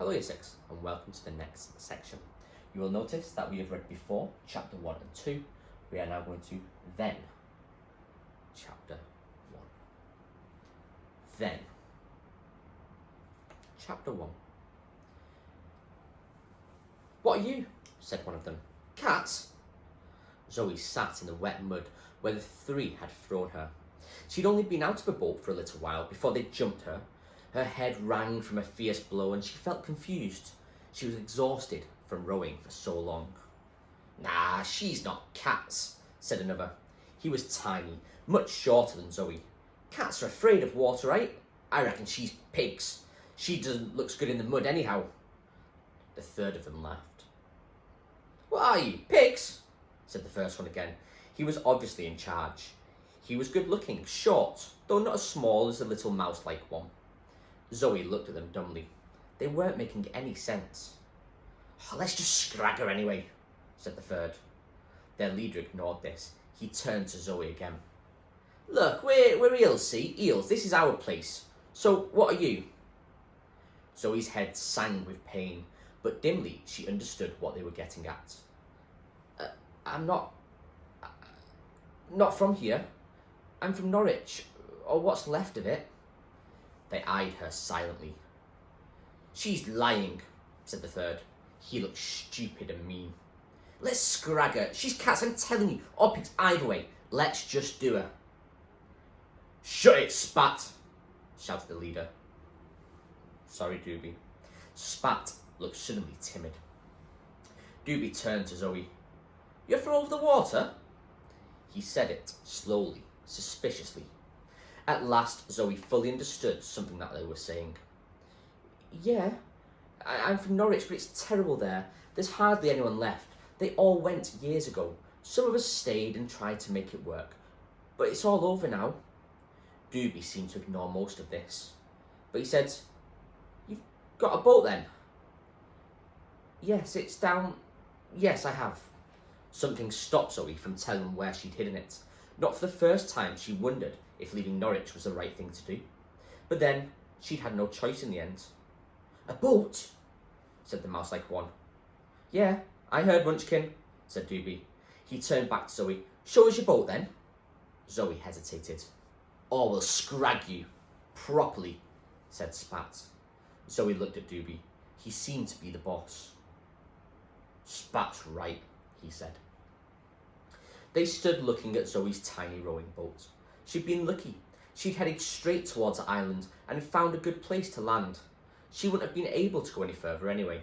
Hello Year 6 and welcome to the next section. You will notice that we have read before chapter 1 and 2. We are now going to then chapter 1. Then chapter 1. What are you? Said one of them. Cats? Zoe sat in the wet mud where the three had thrown her. She'd only been out of the boat for a little while before they jumped her. Her head rang from a fierce blow and she felt confused. She was exhausted from rowing for so long. Nah, she's not cats, said another. He was tiny, much shorter than Zoe. Cats are afraid of water, right? I reckon she's pigs. She looks good in the mud anyhow. The third of them laughed. What are you, pigs? Said the first one again. He was obviously in charge. He was good looking, short, though not as small as the little mouse-like one. Zoe looked at them dumbly. They weren't making any sense. Oh, let's just scrag her anyway, said the third. Their leader ignored this. He turned to Zoe again. Look, we're eels, see? Eels, this is our place. So, what are you? Zoe's head sang with pain, but dimly she understood what they were getting at. I'm not from here. I'm from Norwich, or what's left of it. They eyed her silently. She's lying, said the third. He looked stupid and mean. Let's scrag her. She's cats, I'm telling you. Or pigs, either way. Let's just do her. Shut it, Spat, shouted the leader. Sorry, Doobie. Spat looked suddenly timid. Doobie turned to Zoe. You're from over the water? He said it slowly, suspiciously. At last, Zoe fully understood something that they were saying. Yeah, I'm from Norwich, but it's terrible there. There's hardly anyone left. They all went years ago. Some of us stayed and tried to make it work. But it's all over now. Doobie seemed to ignore most of this. But he said, You've got a boat then? Yes, it's down... Yes, I have. Something stopped Zoe from telling them where she'd hidden it. Not for the first time she wondered if leaving Norwich was the right thing to do. But then, she'd had no choice in the end. A boat? Said the mouse-like one. Yeah, I heard, Munchkin, said Doobie. He turned back to Zoe. Show us your boat then. Zoe hesitated. Or we'll scrag you. Properly, said Spat. Zoe looked at Doobie. He seemed to be the boss. Spat's right, he said. They stood looking at Zoe's tiny rowing boat. She'd been lucky. She'd headed straight towards the island and had found a good place to land. She wouldn't have been able to go any further anyway.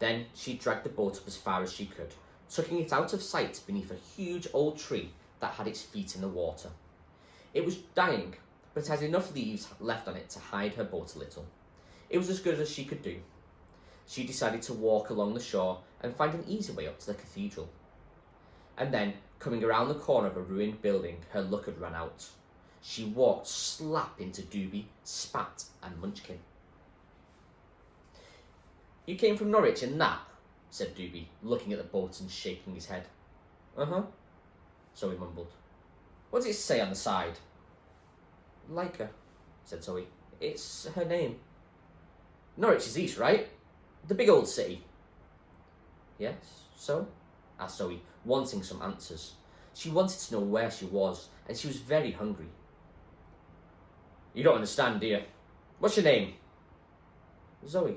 Then she dragged the boat up as far as she could, tucking it out of sight beneath a huge old tree that had its feet in the water. It was dying, but it had enough leaves left on it to hide her boat a little. It was as good as she could do. She decided to walk along the shore and find an easy way up to the cathedral. And then, coming around the corner of a ruined building, her luck had run out. She walked slap into Doobie, Spat and Munchkin. You came from Norwich in that? Said Doobie, looking at the boat and shaking his head. Uh-huh, Zoe mumbled. What does it say on the side? Leica, said Zoe. It's her name. Norwich is east, right? The big old city. Yes, so? Asked Zoe, wanting some answers. She wanted to know where she was, and she was very hungry. You don't understand, do you? What's your name? Zoe.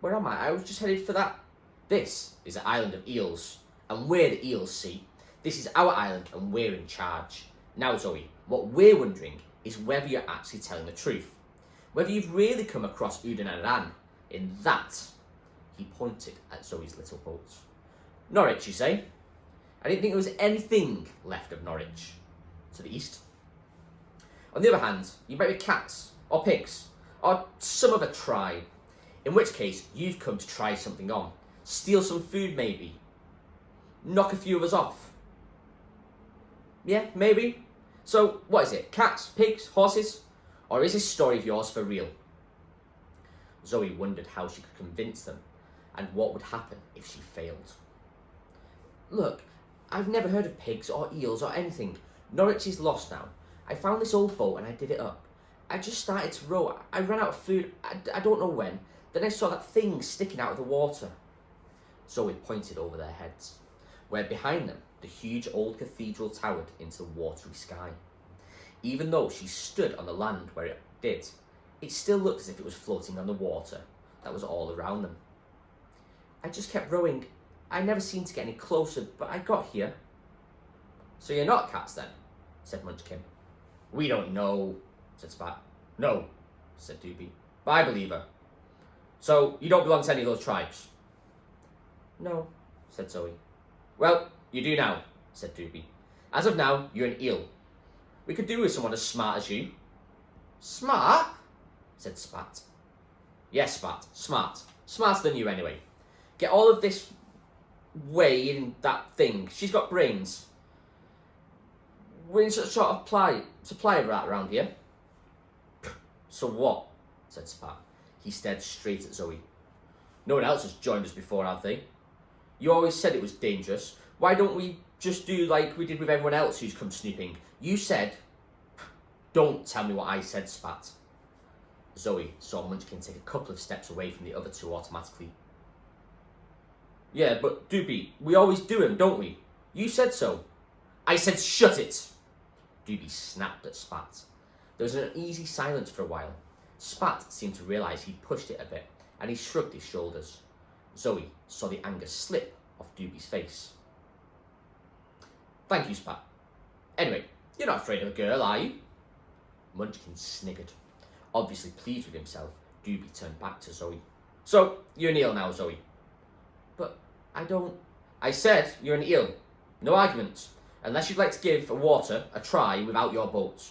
Where am I? I was just headed for that. This is the island of eels, and we're the eels, see? This is our island, and we're in charge. Now, Zoe, what we're wondering is whether you're actually telling the truth. Whether you've really come across Udanaran in that. He pointed at Zoe's little boat. Norwich, you say? I didn't think there was anything left of Norwich. To the east. On the other hand, you might be cats, or pigs, or some other tribe. In which case, you've come to try something on. Steal some food, maybe. Knock a few of us off. Yeah, maybe. So, what is it? Cats, pigs, horses? Or is this story of yours for real? Zoe wondered how she could convince them, and what would happen if she failed. Look, I've never heard of pigs or eels or anything. Norwich is lost now. I found this old boat and I did it up. I just started to row. I ran out of food. I don't know when. Then I saw that thing sticking out of the water. Zoe pointed over their heads, where behind them the huge old cathedral towered into the watery sky. Even though she stood on the land where it did, it still looked as if it was floating on the water that was all around them. I just kept rowing. I never seemed to get any closer, but I got here. So you're not cats then? Said Munchkin. We don't know, said Spat. No, said Doobie. But I believe her. So you don't belong to any of those tribes? No, said Zoe. Well, you do now, said Doobie. As of now, you're an eel. We could do with someone as smart as you. Smart? Said Spat. Yes, Spat, smart. Smarter than you anyway. Get all of this way in that thing. She's got brains. We're in such a short supply of that around here. So what? Said Spat. He stared straight at Zoe. No one else has joined us before, have they? You always said it was dangerous. Why don't we just do like we did with everyone else who's come snooping? You said... Don't tell me what I said, Spat. Zoe saw Munchkin take a couple of steps away from the other two automatically. Yeah, but Doobie, we always do them, don't we? You said so. I said shut it! Doobie snapped at Spat. There was an uneasy silence for a while. Spat seemed to realise he'd pushed it a bit, and he shrugged his shoulders. Zoe saw the anger slip off Doobie's face. Thank you, Spat. Anyway, you're not afraid of a girl, are you? Munchkin sniggered. Obviously pleased with himself, Doobie turned back to Zoe. So, you're an eel now, Zoe. But I don't... I said you're an eel. No arguments. Unless you'd like to give water a try without your boat.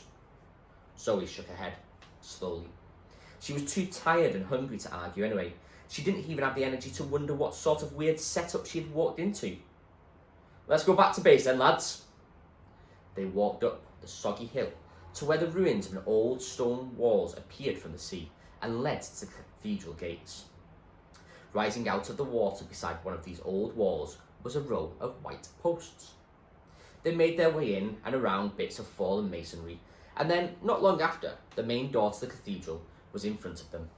Zoe shook her head, slowly. She was too tired and hungry to argue anyway. She didn't even have the energy to wonder what sort of weird setup she had walked into. Let's go back to base then, lads. They walked up the soggy hill to where the ruins of an old stone walls appeared from the sea and led to the cathedral gates. Rising out of the water beside one of these old walls was a row of white posts. They made their way in and around bits of fallen masonry, and then, not long after, the main door to the cathedral was in front of them.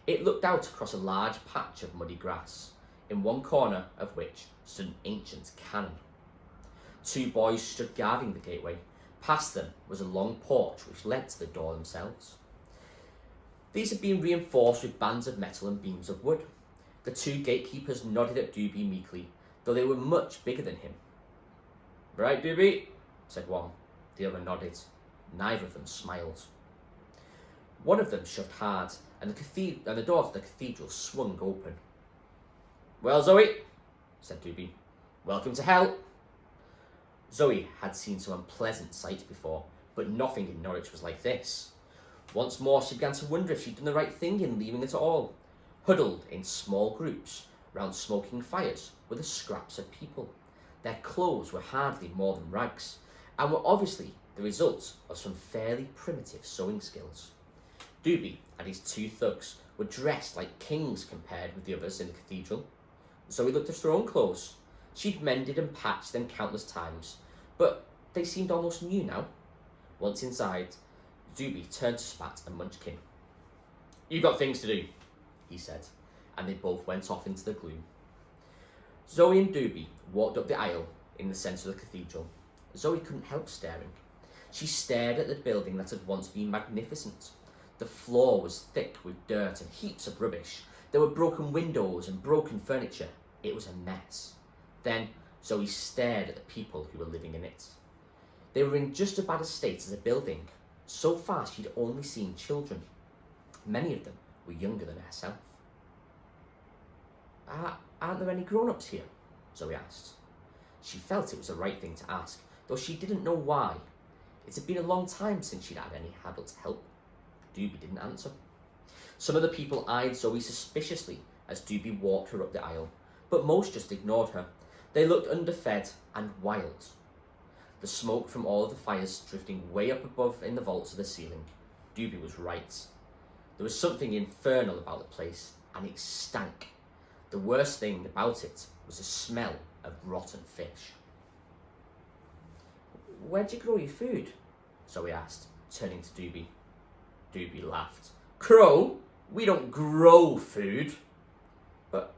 It looked out across a large patch of muddy grass, in one corner of which stood an ancient cannon. Two boys stood guarding the gateway. Past them was a long porch which led to the door themselves. These had been reinforced with bands of metal and beams of wood. The two gatekeepers nodded at Doobie meekly, though they were much bigger than him. Right, Doobie, said one. The other nodded. Neither of them smiled. One of them shoved hard, and the door to the cathedral swung open. Well, Zoe, said Doobie, welcome to hell. Zoe had seen some unpleasant sights before, but nothing in Norwich was like this. Once more she began to wonder if she'd done the right thing in leaving it at all. Huddled in small groups round smoking fires were the scraps of people. Their clothes were hardly more than rags, and were obviously the result of some fairly primitive sewing skills. Doobie and his two thugs were dressed like kings compared with the others in the cathedral. Zoe looked at her own clothes. She'd mended and patched them countless times, but they seemed almost new now. Once inside, Doobie turned to Spat and Munchkin. You've got things to do, he said, and they both went off into the gloom. Zoe and Doobie walked up the aisle in the centre of the cathedral. Zoe couldn't help staring. She stared at the building that had once been magnificent. The floor was thick with dirt and heaps of rubbish. There were broken windows and broken furniture. It was a mess. Then Zoe stared at the people who were living in it. They were in just as bad a state as a building. So far she'd only seen children. Many of them were younger than herself. Aren't there any grown-ups here? Zoe asked. She felt it was the right thing to ask, though she didn't know why. It had been a long time since she'd had any adult help. Doobie didn't answer. Some of the people eyed Zoe suspiciously as Doobie walked her up the aisle, but most just ignored her. They looked underfed and wild. The smoke from all of the fires drifting way up above in the vaults of the ceiling. Doobie was right. There was something infernal about the place, and it stank. The worst thing about it was the smell of rotten fish. Where'd you grow your food? Zoe asked, turning to Doobie. Doobie laughed. Crow? We don't grow food. But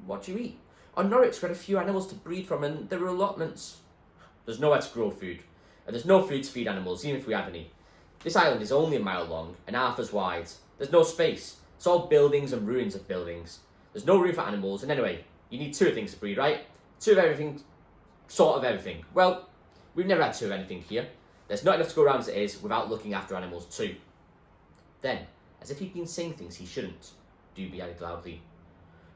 what do you eat? On Norwich, we had a few animals to breed from, and there were allotments. There's nowhere to grow food, and there's no food to feed animals, even if we had any. This island is only a mile long and half as wide. There's no space. It's all buildings and ruins of buildings. There's no room for animals, and anyway, you need 2 things to breed, right? 2 of everything, sort of everything. Well, we've never had 2 of anything here. There's not enough to go around as it is without looking after animals too. Then, as if he'd been saying things he shouldn't, Doobie added loudly,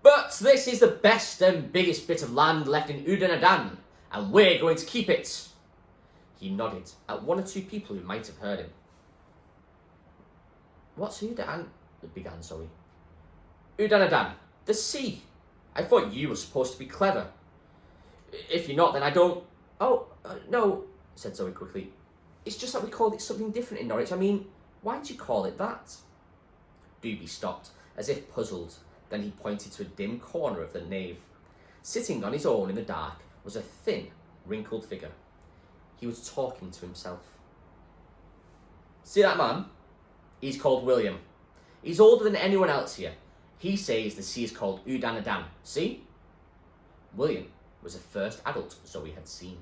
"But this is the best and biggest bit of land left in Udanadan, and we're going to keep it." He nodded at 1 or 2 people who might have heard him. "What's Udan?" began Zoe. "Udanadan, the sea. I thought you were supposed to be clever. If you're not, then I don't..." "Oh, no," said Zoe quickly. "It's just that we called it something different in Norwich. I mean, why'd you call it that?" Doobie stopped, as if puzzled. Then he pointed to a dim corner of the nave. Sitting on his own in the dark was a thin, wrinkled figure. He was talking to himself. "See that man? He's called William. He's older than anyone else here. He says the sea is called Udanadan. See?" William was the first adult Zoe had seen.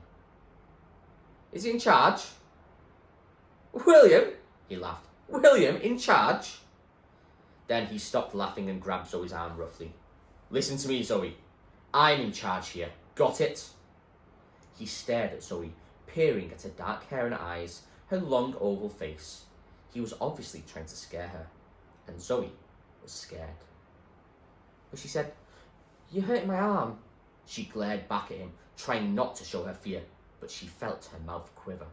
"Is he in charge?" "William?" he laughed. "William in charge?" Then he stopped laughing and grabbed Zoe's arm roughly. "Listen to me, Zoe. I'm in charge here. Got it?" He stared at Zoe, peering at her dark hair and eyes, her long oval face. He was obviously trying to scare her, and Zoe was scared. But she said, "You hurt my arm." She glared back at him, trying not to show her fear, but she felt her mouth quiver.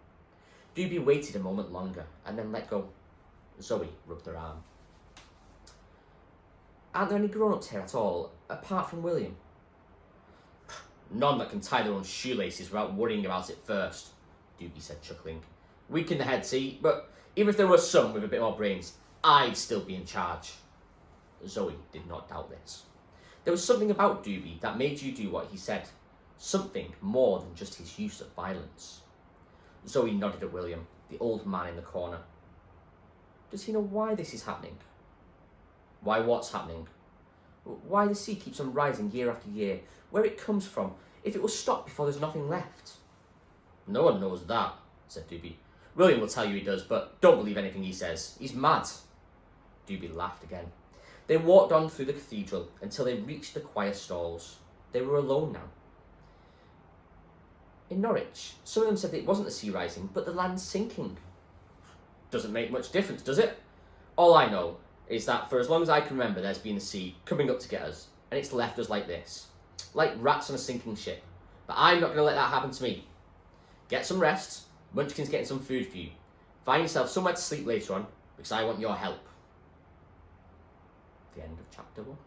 Doobie waited a moment longer and then let go. Zoe rubbed her arm. "Aren't there any grown-ups here at all, apart from William?" "None that can tie their own shoelaces without worrying about it first," Doobie said, chuckling. "Weak in the head, see, but even if there were some with a bit more brains, I'd still be in charge." Zoe did not doubt this. There was something about Doobie that made you do what he said, something more than just his use of violence. Zoe nodded at William, the old man in the corner. "Does he know why this is happening?" "Why what's happening?" "Why the sea keeps on rising year after year, where it comes from, if it will stop before there's nothing left." "No one knows that," said Doobie. "William will tell you he does, but don't believe anything he says. He's mad." Doobie laughed again. They walked on through the cathedral until they reached the choir stalls. They were alone now. In Norwich, some of them said that it wasn't the sea rising, but the land sinking. "Doesn't make much difference, does it? All I know is that for as long as I can remember, there's been the sea coming up to get us, and it's left us like this, like rats on a sinking ship. But I'm not going to let that happen to me. Get some rest. Munchkin's getting some food for you. Find yourself somewhere to sleep later on, because I want your help." The end of chapter 1.